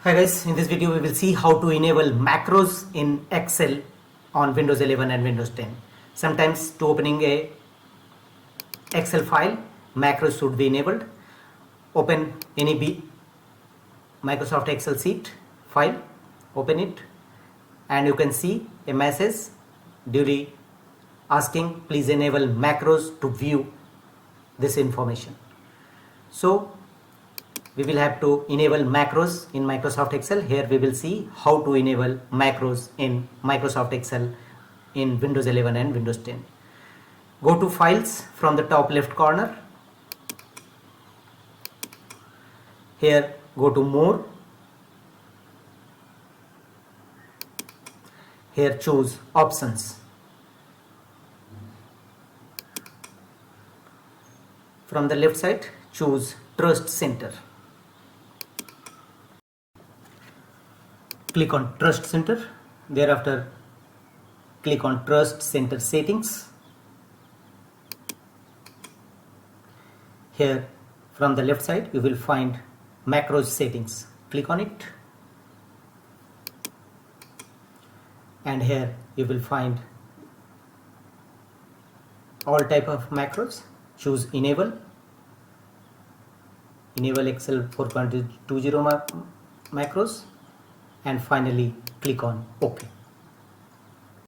Hi guys, in this video we will see how to enable macros in Excel on Windows 11 and Windows 10. Sometimes to opening a Excel file, macros should be enabled. Open any Microsoft Excel sheet file, open it, and you can see a message duly asking please enable macros to view this information. So we will have to enable macros in Microsoft Excel. Here we will see how to enable macros in Microsoft Excel in Windows 11 and Windows 10. Go to files from the top left corner. Here go to more. Here choose options. From the left side choose Trust Center. Click on Trust Center. Thereafter click on Trust Center settings. Here from the left side you will find macros settings. Click on it, and here you will find all type of macros. Choose enable Excel 4.20 macros, and finally click on OK.